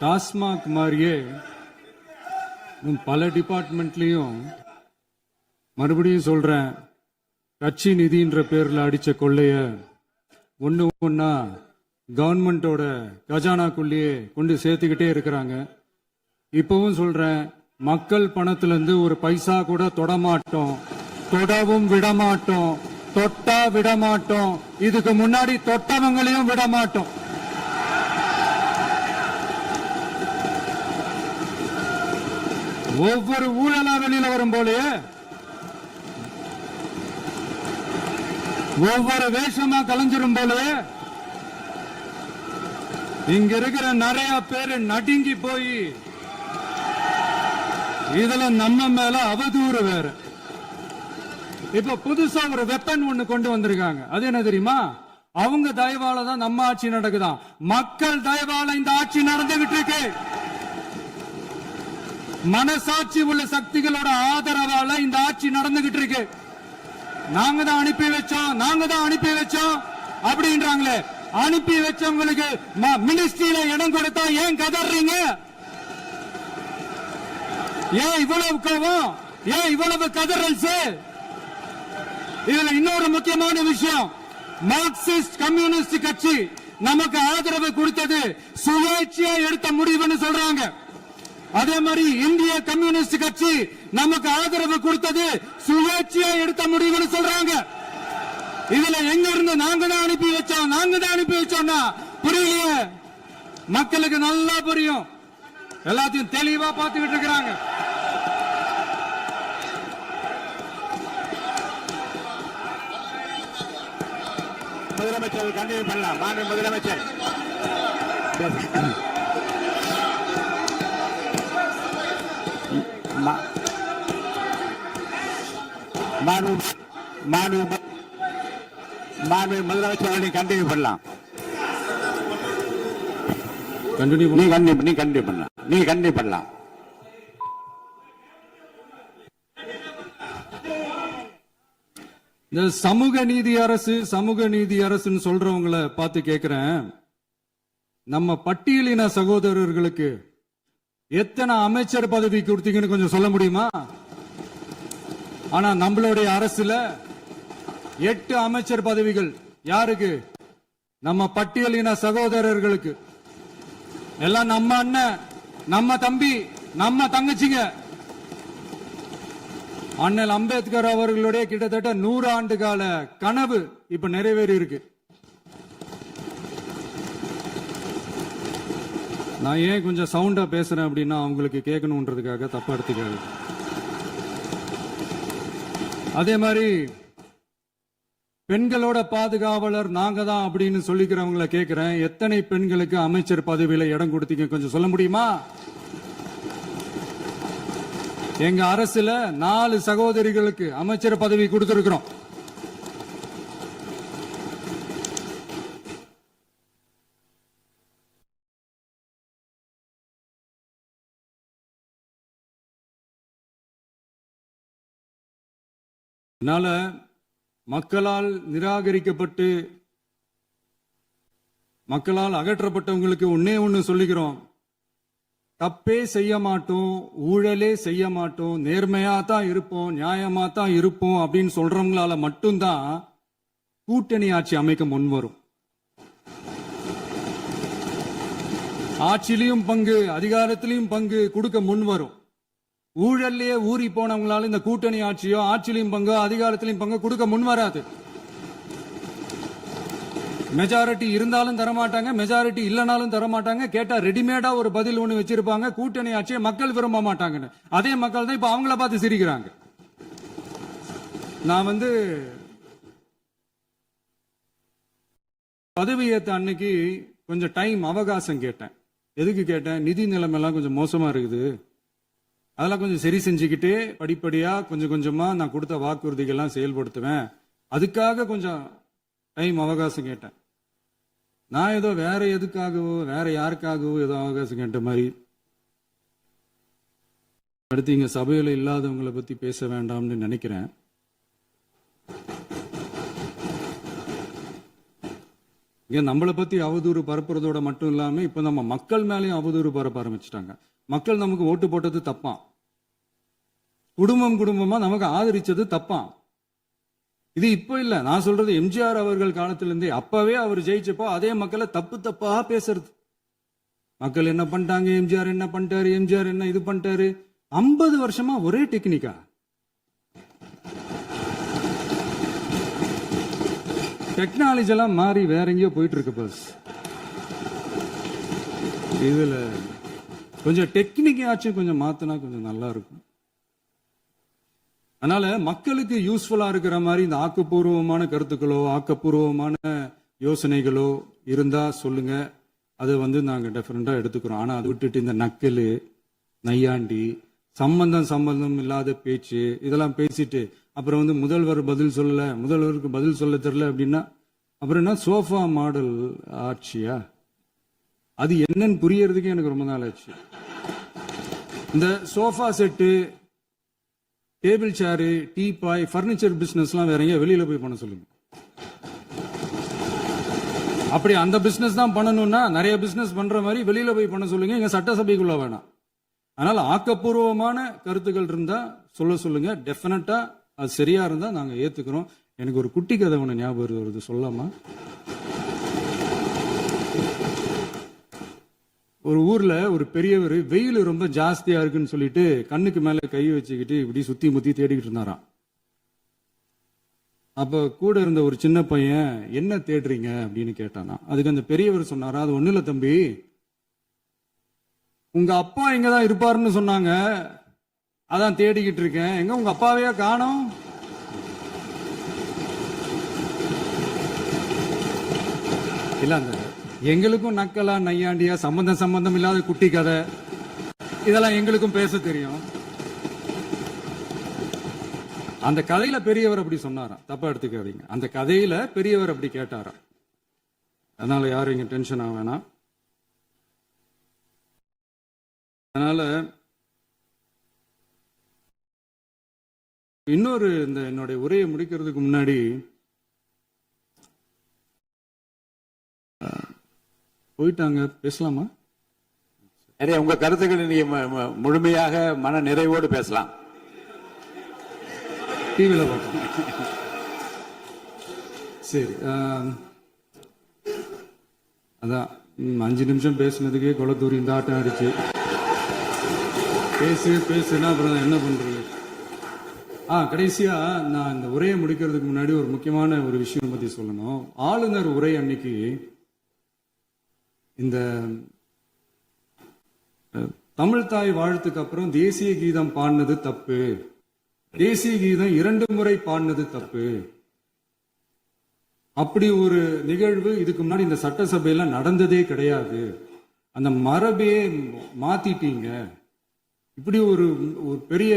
டாஸ்மாக் மாதிரியே பல டிபார்ட்மெண்ட்லயும் மறுபடியும் சொல்றேன், கட்சி நிதின்ற பேர்ல அடிச்ச கொள்ளைய ஒன்னா கவர்மெண்டோட கஜானாக்குள்ளேயே கொண்டு சேர்த்துக்கிட்டே இருக்கிறாங்க. இப்பவும் சொல்றேன், மக்கள் பணத்துல இருந்து ஒரு பைசா கூட தொடமாட்டோம், தொடவும் விடமாட்டோம், தொட்டா விடமாட்டோம், இதுக்கு முன்னாடி தொட்டவங்களையும் விடமாட்டோம். ஒவ்வொரு ஊழலா வெளியில வரும் போலே, ஒவ்வொரு வேஷமா கலைஞ்சிரும் போலே, இங்க இருக்கிற நிறைய பேரு நடுங்கி போய் இதுல நம்ம மேல அவதூறு வேற. இப்ப புதுசா ஒரு வெப்பன் ஒண்ணு கொண்டு வந்திருக்காங்க. அது என்ன தெரியுமா? அவங்க தயவால தான் நம்ம ஆட்சி நடக்குதான். மக்கள் தயவால இந்த ஆட்சி நடந்துகிட்டு இருக்கு. மனசாட்சி உள்ள சக்திகளோட ஆதரவால இந்த ஆட்சி நடந்துகிட்டு இருக்கு. நாங்க தான் அனுப்பி வச்சோம் அப்படின்றாங்களே. அனுப்பி வச்சவங்களுக்கு மினிஸ்ட்ரியில இடம் கொடுத்தா ஏன் கதறீங்க? ஏன் இவ்வளவு கோபம்? ஏன் இவ்வளவு கதறல்? இதுல இன்னொரு முக்கியமான விஷயம், மார்க்சிஸ்ட் கம்யூனிஸ்ட் கட்சி நமக்கு ஆதரவு கொடுத்தது சுயேட்சையா எடுத்த முடிவுன்னு சொல்றாங்க. அதே மாதிரி இந்திய கம்யூனிஸ்ட் கட்சி நமக்கு ஆதரவு கொடுத்தது சுயேட்சையா எடுத்த முடிவுன்னு சொல்றாங்க. இதுல எங்க இருந்து நாங்க தான் அனுப்பி வச்சோம்னா புரியலையே. மக்களுக்கு நல்லா புரியும், எல்லாத்தையும் தெளிவா பார்த்துக்கிட்டு இருக்கிறாங்க. முதலமைச்சர் கண்டினியூ பண்ணலாம். மாண்பு முதலமைச்சர் முதலமைச்சர் கண்டினியூ பண்ணலாம். நீ கண்டினியூ பண்ணலாம். இந்த சமூக நீதி அரசுன்னு சொல்றவங்களை பார்த்து கேட்கிறேன், நம்ம பட்டியலின சகோதரர்களுக்கு எத்தனை அமைச்சர் பதவி கொடுத்தீங்கன்னு கொஞ்சம் சொல்ல முடியுமா? ஆனா நம்மளுடைய அரசுல 8 அமைச்சர் பதவிகள் யாருக்கு? நம்ம பட்டியலின சகோதரர்களுக்கு. எல்லாம் நம்ம அண்ணன், நம்ம தம்பி, நம்ம தங்கச்சிங்க. அண்ணல் அம்பேத்கர் அவர்களுடைய கிட்டத்தட்ட 100 ஆண்டு கால கனவு இப்ப நிறைவேறி இருக்கு. நான் ஏன் கொஞ்சம் சவுண்டா பேசுறேன் அப்படின்னா அவங்களுக்கு கேட்கணும்ன்றதுக்காக தப்பா எடுத்துக்காது. அதே மாதிரி பெண்களோட பாதுகாவலர் நாங்க தான் அப்படின்னு சொல்லிக்கிறவங்களை கேட்கிறேன், எத்தனை பெண்களுக்கு அமைச்சர் பதவியில இடம் கொடுத்தீங்க கொஞ்சம் சொல்ல முடியுமா? எங்க அரசுல 4 சகோதரிகளுக்கு அமைச்சர் பதவி கொடுத்திருக்கிறோம். அதனால மக்களால் நிராகரிக்கப்பட்டு மக்களால் அகற்றப்பட்டவங்களுக்கு ஒண்ணு சொல்லிக்கிறோம், தப்பே செய்ய மாட்டோம், ஊழலே செய்ய மாட்டோம், நேர்மையா தான் இருப்போம், நியாயமா தான் இருப்போம் அப்படின்னு சொல்றவங்களால மட்டும்தான் கூட்டணி ஆட்சி அமைக்க முன்வரும். ஆட்சியிலையும் பங்கு, அதிகாரத்திலையும் பங்கு கொடுக்க முன்வரும். ஊழல்லையே ஊறி போனவங்களால இந்த கூட்டணி ஆட்சியோ ஆட்சியிலையும் பங்கு அதிகாரத்திலையும் பங்கு கொடுக்க முன்வராது. மெஜாரிட்டி இருந்தாலும் தரமாட்டாங்க, மெஜாரிட்டி இல்லைனாலும் தரமாட்டாங்க. கேட்டா ரெடிமேடா ஒரு பதில் ஒண்ணு வச்சிருப்பாங்க, கூட்டணி ஆட்சியை மக்கள் விரும்ப மாட்டாங்கன்னு. அதே மக்கள் தான் இப்ப அவங்கள பார்த்து சிரிக்கிறாங்க. நான் பதவி ஏத்த அன்னைக்கு கொஞ்சம் டைம் அவகாசம் கேட்டேன். எதுக்கு கேட்டேன்? நிதி நிலைமைலாம் கொஞ்சம் மோசமா இருக்குது, அதெல்லாம் கொஞ்சம் சரி செஞ்சுக்கிட்டே படிப்படியா கொஞ்சம் கொஞ்சமா நான் கொடுத்த வாக்குறுதிகள்லாம் செயல்படுத்துவேன், அதுக்காக கொஞ்சம் டைம் அவகாசம் கேட்டேன். நான் ஏதோ வேற எதுக்காகவோ வேற யாருக்காகவோ ஏதோ அவகாசம் கேட்ட மாதிரி. அடுத்து இங்க சபையில இல்லாதவங்களை பத்தி பேச வேண்டாம்னு நினைக்கிறேன். இங்க நம்மளை பத்தி அவதூறு பரப்புறதோட மட்டும் இல்லாம இப்ப நம்ம மக்கள் மேலேயும் அவதூறு பரப்ப ஆரம்பிச்சிட்டாங்க. மக்கள் நமக்கு ஓட்டு போட்டது தப்பான், குடும்பம் குடும்பமா நமக்கு ஆதரிச்சது தப்பான். இது இப்ப இல்ல, நான் சொல்றது எம்ஜிஆர் அவர்கள் காலத்திலிருந்தே. அப்பவே அவர் ஜெயிச்சப்போ அதே மக்களை தப்பு தப்பா பேசுறது. மக்கள் என்ன பண்ணிட்டாங்க, எம்ஜிஆர் என்ன பண்ணிட்டாரு, எம்ஜிஆர் என்ன இது பண்ணிட்டாரு. 50 வருஷமா ஒரே டெக்னிக்கா. டெக்னாலஜி எல்லாம் மாறி வேற எங்கேயோ போயிட்டு இருக்கு பஸ். இதுல கொஞ்சம் டெக்னிக்காச்சும் கொஞ்சம் மாத்தினா கொஞ்சம் நல்லா இருக்கும். அதனால மக்களுக்கு யூஸ்ஃபுல்லா இருக்கிற மாதிரி இந்த ஆக்கப்பூர்வமான கருத்துக்களோ ஆக்கப்பூர்வமான யோசனைகளோ இருந்தா சொல்லுங்க, அதை நாங்க டெஃபரெண்டா எடுத்துக்கிறோம். ஆனா அதை விட்டுட்டு இந்த நக்கலு நையாண்டி சம்பந்தம் இல்லாத பேச்சு இதெல்லாம் பேசிட்டு அப்புறம் முதல்வர் பதில் சொல்லல, முதல்வருக்கு பதில் சொல்ல தெரியல அப்படின்னா அப்புறம் என்ன சோஃபா மாடல் ஆட்சியா? அது என்னன்னு புரியறதுக்கு எனக்கு ரொம்ப நாள் ஆச்சு. இந்த சோஃபா செட்டு, டேபிள் சேரு, டீபாய், பர்னிச்சர் பிசினஸ் எல்லாம் வேற எங்க வெளியில போய் பண்ண சொல்லுங்க. அப்படி அந்த பிசினஸ் தான் பண்ணணும்னா நிறைய பிசினஸ் பண்ற மாதிரி வெளியில போய் பண்ண சொல்லுங்க, இங்க சட்டசபைக்குள்ள வேணாம். அதனால ஆக்கப்பூர்வமான கருத்துக்கள் இருந்தா சொல்லுங்க, டெஃபினட்டா அது சரியா இருந்தா நாங்க ஏத்துக்கிறோம். எனக்கு ஒரு குட்டி கதை ஒண்ணு ஞாபகம் வருது, சொல்லாமா? ஒரு ஊர்ல ஒரு பெரியவர் வெயில் ரொம்ப ஜாஸ்தியா இருக்குன்னு சொல்லிட்டு கண்ணுக்கு மேல கை வச்சுக்கிட்டு இப்படி சுத்தி முத்தி தேடிக்கிட்டு இருந்தாராம். அப்ப கூட இருந்த ஒரு சின்ன பையன் என்ன தேடுறீங்க அப்படின்னு கேட்டானா. அதுக்கு அந்த பெரியவர் சொன்னாரா, அது ஒண்ணு இல்ல தம்பி, உங்க அப்பா இங்கதான் இருப்பாருன்னு சொன்னாங்க, அதான் தேடிக்கிட்டு இருக்கேன். எங்க உங்க அப்பாவையா காணோம்? இல்ல அந்த எங்களுக்கும் நக்கலா நையாண்டியா சம்பந்தம் இல்லாத குட்டி கதை இதெல்லாம் எங்களுக்கும் பேச தெரியும். அந்த கதையில பெரியவர் அப்படி சொன்னாராம், தப்பா எடுத்துக்காதீங்க. அந்த கதையில பெரியவர் அப்படி கேட்டாராம். அதனால யாரும் இங்க டென்ஷன் ஆக வேணாம். அதனால இன்னொரு இந்த என்னுடைய உரையை முடிக்கிறதுக்கு முன்னாடி போயிட்டாங்க, பேசலாமா? நிறைய உங்க கருத்துக்களை நீங்க முழுமையாக மன நிறைவோடு பேசலாம். டிவியில பார்க்கலாம். சரி, அதான் 5 நிமிஷம் பேசுனதுக்கே கொளத்தூரி இந்த ஆட்டம் அடிச்சு பேசுனா அப்புறம் என்ன பண்றது? கடைசியா நான் இந்த உரையை முடிக்கிறதுக்கு முன்னாடி ஒரு முக்கியமான ஒரு விஷயம் பத்தி சொல்லணும். ஆளுநர் உரை அன்னைக்கு இந்த தமிழ் தாய் வாழ்த்துக்கு அப்புறம் தேசிய கீதம் பாடினது தப்பு, தேசிய கீதம் 2 முறை பாடினது தப்பு, அப்படி ஒரு நிகழ்வு இதுக்கு முன்னாடி இந்த சட்டசபையில நடந்ததே கிடையாது, அந்த மரபையே மாத்திட்டீங்க, இப்படி ஒரு பெரிய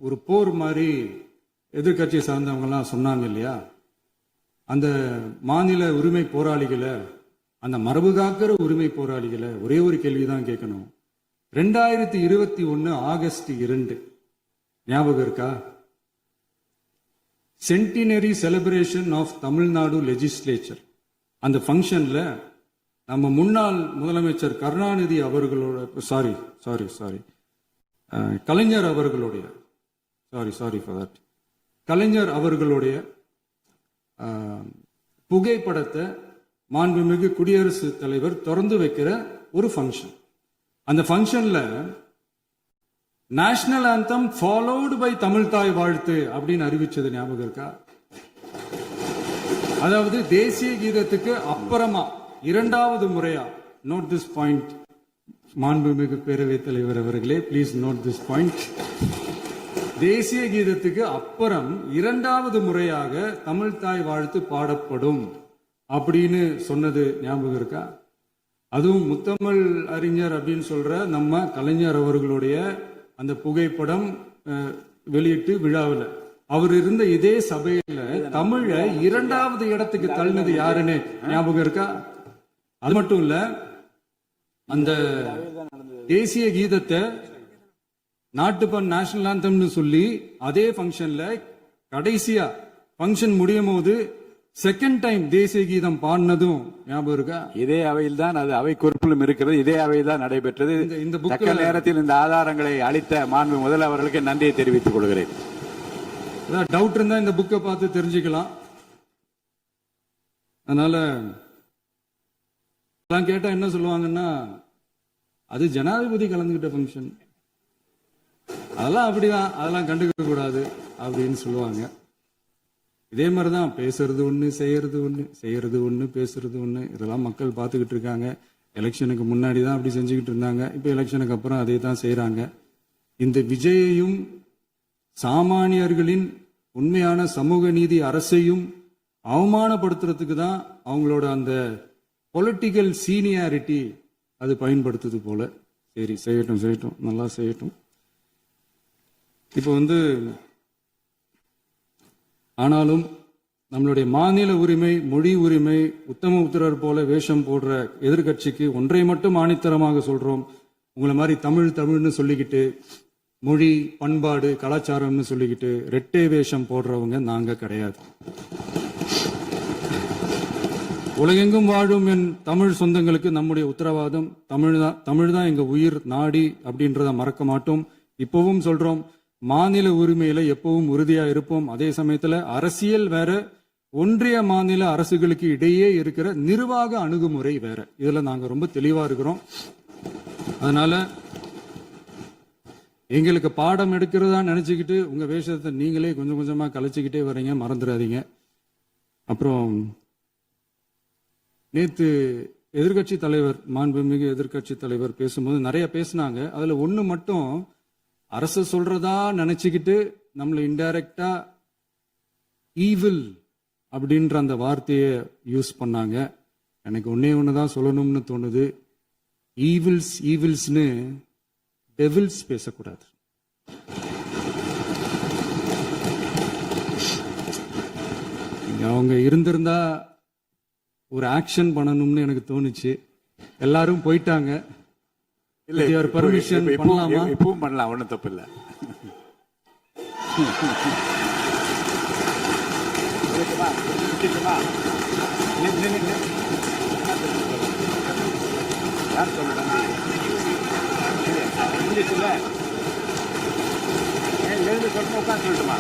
ஒரு போர் மாதிரி எதிர்கட்சி சார்ந்தவங்க எல்லாம் சொன்னாங்க இல்லையா? அந்த மாநில உரிமை போராளிகளை, அந்த மரபு காக்கிற உரிமை போராளிகளை ஒரே ஒரு கேள்விதான் கேட்கணும். 2021 ஆகஸ்ட் 2 ஞாபகம் இருக்கா? Centenary celebration of Tamil Nadu legislature. அந்த ஃபங்க்ஷன்ல நம்ம முன்னாள் முதலமைச்சர் கருணாநிதி அவர்களோட சாரி கலைஞர் அவர்களுடைய கலைஞர் அவர்களுடைய புகைப்படத்தை மாண்புமிகு குடியரசுத் தலைவர் திறந்து வைக்கிற ஒரு ஃபங்க்ஷன். அந்த ஃபங்க்ஷன்ல national anthem followed by Tamil Thai Vazhthu அப்படின்னு அறிவிச்சது ஞாபகம் இருக்கா? அதாவது தேசிய கீதத்துக்கு அப்புறமா 2வது முறையா, நோட் திஸ் பாயிண்ட் மாண்புமிகு பேரவைத் தலைவர் அவர்களே, பிளீஸ் நோட் திஸ் பாயிண்ட். தேசிய கீதத்துக்கு அப்புறம் 2வது முறையாக தமிழ் தாய் வாழ்த்து பாடப்படும் அப்படின்னு சொன்னது ஞாபகம் இருக்கா? அதுவும் முத்தமிழ் அறிஞர் அப்படின்னு சொல்ற நம்ம கலைஞர் அவர்களுடைய அந்த புகைப்படம் வெளியிட்டு விழாவில் அவர் இருந்த இதே சபையில தமிழ 2வது இடத்துக்கு தள்ளினது யாருன்னு ஞாபகம் இருக்கா? அது மட்டும் இல்ல, அந்த தேசிய கீதத்தை நாட்டுப்பண் நேஷனல் ஆந்தம்னு சொல்லி அதே ஃபங்க்ஷன்ல கடைசியா ஃபங்க்ஷன் முடியும் போது செகண்ட் டைம் தேசிய கீதம் பாடினதும் ஞாபகம் இருக்கா? இதே அவையில் தான் அது அவை குறிப்பிலும் இருக்கிறது. இதே அவையில் தான் நடைபெற்றது. இந்த தக்க நேரத்தில் இந்த ஆதாரங்களை அளித்த மாண்பு முதல் அவர்களுக்கு நன்றியை தெரிவித்துக் கொள்கிறேன். டவுட் இருந்தா இந்த புக்கை பார்த்து தெரிஞ்சுக்கலாம். அதனால கேட்டா என்ன சொல்லுவாங்கன்னா, அது ஜனாதிபதி கலந்துகிட்ட ஃபங்க்ஷன், அதெல்லாம் அப்படிதான், அதெல்லாம் கண்டுக்க கூடாது அப்படின்னு சொல்லுவாங்க. இதே மாதிரிதான் பேசுறது ஒண்ணு, செய்யறது ஒண்ணு, செய்யறது ஒண்ணு, பேசுறது ஒண்ணு. இதெல்லாம் மக்கள் பார்த்துக்கிட்டு இருக்காங்க. எலெக்ஷனுக்கு முன்னாடி தான் அப்படி செஞ்சுக்கிட்டு இருந்தாங்க. இப்ப எலெக்ஷனுக்கு அப்புறம் அதே தான் செய்யறாங்க. இந்த விஜயையும் சாமானியர்களின் உண்மையான சமூக நீதி அரசையும் அவமானப்படுத்துறதுக்கு தான் அவங்களோட அந்த பொலிட்டிக்கல் சீனியாரிட்டி அது பயன்படுத்துது போல. சரி, செய்யட்டும் செய்யட்டும், நல்லா செய்யட்டும். இப்போ ஆனாலும் நம்மளுடைய மாநில உரிமை, மொழி உரிமை, உத்தம உத்தரர் போல வேஷம் போடுற எதிர்கட்சிக்கு ஒன்றை மட்டும் ஆணித்தரமாக சொல்றோம். உங்களை மாதிரி தமிழ் தமிழ்னு சொல்லிக்கிட்டு, மொழி, பண்பாடு, கலாச்சாரம்னு சொல்லிக்கிட்டு ரெட்டை வேஷம் போடுறவங்க நாங்க கிடையாது. உலகெங்கும் வாழும் என் தமிழ் சொந்தங்களுக்கு நம்முடைய உத்தரவாதம் தமிழ் தான் எங்க உயிர் நாடி அப்படின்றத மறக்க மாட்டோம். இப்பவும் சொல்றோம், மாநில உரிமையில எப்பவும் உறுதியா இருப்போம். அதே சமயத்துல அரசியல் வேற, ஒன்றிய மாநில அரசுகளுக்கு இடையே இருக்கிற நிர்வாக அணுகுமுறை வேற. இதுல நாங்க ரொம்ப தெளிவா இருக்கிறோம். அதனால எங்களுக்கு பாடம் எடுக்கிறதா நினைச்சுக்கிட்டு உங்க வேஷத்தை நீங்களே கொஞ்சம் கொஞ்சமா கலைச்சுக்கிட்டே வரீங்க, மறந்துடாதீங்க. அப்புறம் நேத்து எதிர்கட்சி தலைவர், மாண்புமிகு எதிர்கட்சி தலைவர் பேசும்போது நிறைய பேசினாங்க. அதுல ஒண்ணு மட்டும், அரசு சொல்றதா நினைச்சுக்கிட்டு நம்மளை இன்டைரக்டா ஈவில் அப்படின்ற அந்த வார்த்தையை யூஸ் பண்ணாங்க. எனக்கு ஒண்ணுதான் சொல்லணும்னு தோணுது. ஈவில்ஸ்னு டெவில்ஸ் பேசக்கூடாது. அவங்க இருந்திருந்தா ஒரு ஆக்ஷன் பண்ணணும்னு எனக்கு தோணுச்சு. எல்லாரும் போயிட்டாங்க. இல்ல, பர்மிஷன் பண்ணலாமா? இப்பவும் பண்ணலாம், ஒண்ணும் தப்பு இல்ல. எழுந்து சொல்லணுமா, உட்காந்து சொல்லட்டுமா?